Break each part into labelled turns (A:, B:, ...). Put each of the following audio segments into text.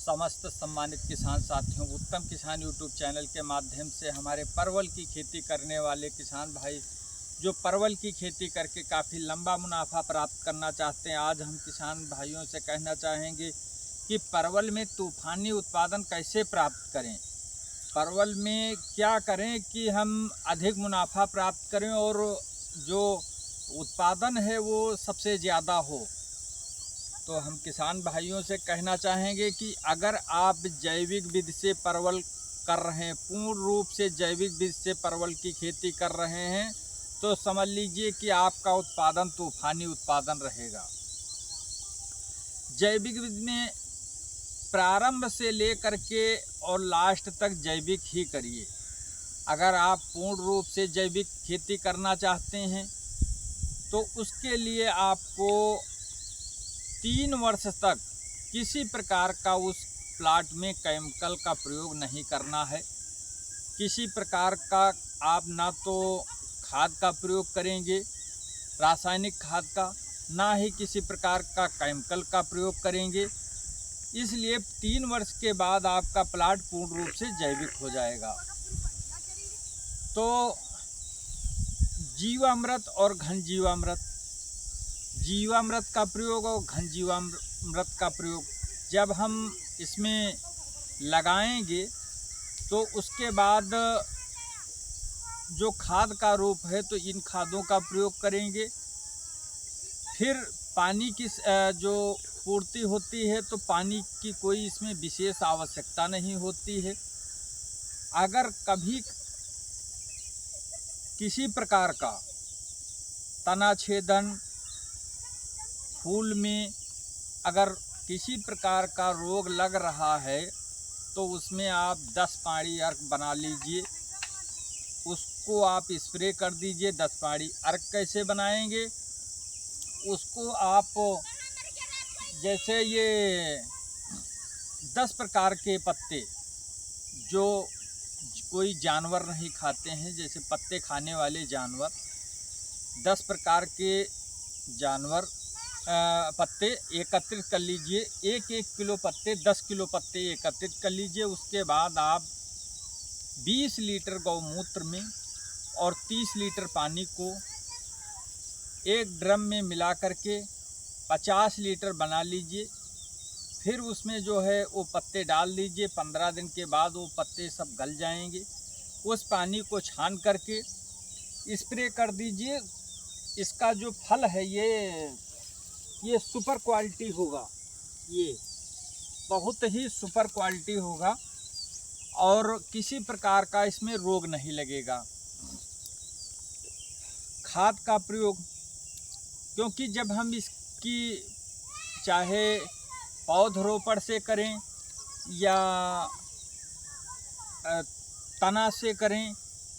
A: समस्त सम्मानित किसान साथियों, उत्तम किसान यूट्यूब चैनल के माध्यम से हमारे परवल की खेती करने वाले किसान भाई जो परवल की खेती करके काफ़ी लंबा मुनाफा प्राप्त करना चाहते हैं, आज हम किसान भाइयों से कहना चाहेंगे कि परवल में तूफ़ानी उत्पादन कैसे प्राप्त करें, परवल में क्या करें कि हम अधिक मुनाफा प्राप्त करें और जो उत्पादन है वो सबसे ज़्यादा हो। तो हम किसान भाइयों से कहना चाहेंगे कि अगर आप जैविक विधि से परवल कर रहे हैं, पूर्ण रूप से जैविक विधि से परवल की खेती कर रहे हैं, तो समझ लीजिए कि आपका उत्पादन तूफ़ानी उत्पादन रहेगा। जैविक विधि में प्रारंभ से लेकर के और लास्ट तक जैविक ही करिए। अगर आप पूर्ण रूप से जैविक खेती करना चाहते हैं तो उसके लिए आपको 3 वर्ष तक किसी प्रकार का उस प्लाट में केमिकल का प्रयोग नहीं करना है। किसी प्रकार का आप ना तो खाद का प्रयोग करेंगे, रासायनिक खाद का, ना ही किसी प्रकार का केमिकल का प्रयोग करेंगे। इसलिए 3 वर्ष के बाद आपका प्लाट पूर्ण रूप से जैविक हो जाएगा। तो जीवामृत और घन जीवामृत, जीवामृत का प्रयोग और घन जीवामृत का प्रयोग जब हम इसमें लगाएंगे तो उसके बाद जो खाद का रूप है तो इन खादों का प्रयोग करेंगे। फिर पानी की जो पूर्ति होती है तो पानी की कोई इसमें विशेष आवश्यकता नहीं होती है। अगर कभी किसी प्रकार का तना छेदन, फूल में अगर किसी प्रकार का रोग लग रहा है तो उसमें आप 10 पाड़ी अर्क बना लीजिए, उसको आप स्प्रे कर दीजिए। 10 पाड़ी अर्क कैसे बनाएंगे, उसको आप जैसे ये 10 प्रकार के पत्ते जो कोई जानवर नहीं खाते हैं, जैसे पत्ते खाने वाले जानवर, 10 प्रकार के जानवर पत्ते एकत्रित कर लीजिए। 1-1 किलो पत्ते, 10 किलो पत्ते एकत्रित कर लीजिए। उसके बाद आप 20 लीटर गौमूत्र में और 30 लीटर पानी को एक ड्रम में मिला करके 50 लीटर बना लीजिए। फिर उसमें जो है वो पत्ते डाल दीजिए। 15 दिन के बाद वो पत्ते सब गल जाएंगे। उस पानी को छान करके स्प्रे कर दीजिए। इसका जो फल है ये सुपर क्वालिटी होगा, ये बहुत ही सुपर क्वालिटी होगा और किसी प्रकार का इसमें रोग नहीं लगेगा। खाद का प्रयोग, क्योंकि जब हम इसकी चाहे पौधरोपण से करें या तना से करें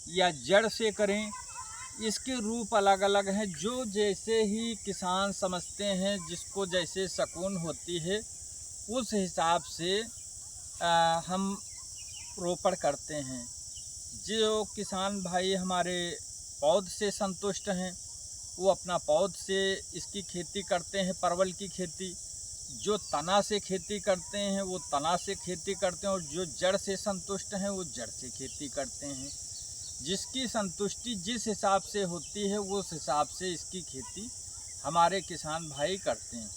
A: या जड़ से करें, इसके रूप अलग अलग हैं। जो जैसे ही किसान समझते हैं, जिसको जैसे सकून होती है, उस हिसाब से हम रोपण करते हैं। जो किसान भाई हमारे पौध से संतुष्ट हैं वो अपना पौध से इसकी खेती करते हैं, परवल की खेती। जो तना से खेती करते हैं वो तना से खेती करते हैं और जो जड़ से संतुष्ट हैं वो जड़ से खेती करते हैं। जिसकी संतुष्टि जिस हिसाब से होती है उस हिसाब से इसकी खेती हमारे किसान भाई करते हैं।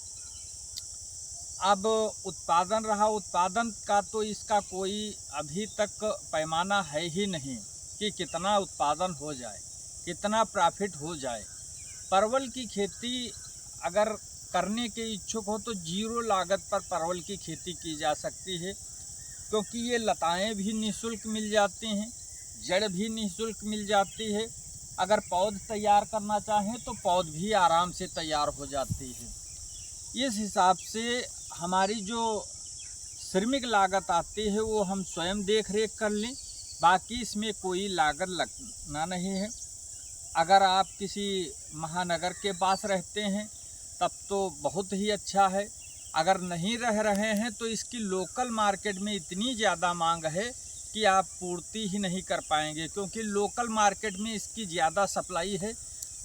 A: अब उत्पादन रहा, उत्पादन का तो इसका कोई अभी तक पैमाना है ही नहीं कि कितना उत्पादन हो जाए, कितना प्रॉफिट हो जाए। परवल की खेती अगर करने के इच्छुक हो तो 0 लागत पर परवल की खेती की जा सकती है, क्योंकि ये लताएं भी निःशुल्क मिल जाती हैं, जड़ भी निःशुल्क मिल जाती है। अगर पौध तैयार करना चाहें तो पौध भी आराम से तैयार हो जाती है। इस हिसाब से हमारी जो श्रमिक लागत आती है वो हम स्वयं देख रेख कर लें, बाकी इसमें कोई लागत लगना नहीं है। अगर आप किसी महानगर के पास रहते हैं तब तो बहुत ही अच्छा है। अगर नहीं रह रहे हैं तो इसकी लोकल मार्केट में इतनी ज़्यादा मांग है कि आप पूर्ति ही नहीं कर पाएंगे, क्योंकि लोकल मार्केट में इसकी ज़्यादा सप्लाई है।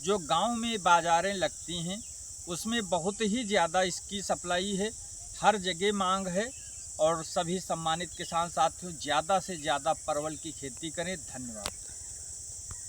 A: जो गांव में बाज़ारें लगती हैं उसमें बहुत ही ज़्यादा इसकी सप्लाई है, हर जगह मांग है और सभी सम्मानित किसान साथियों ज़्यादा से ज़्यादा परवल की खेती करें। धन्यवाद।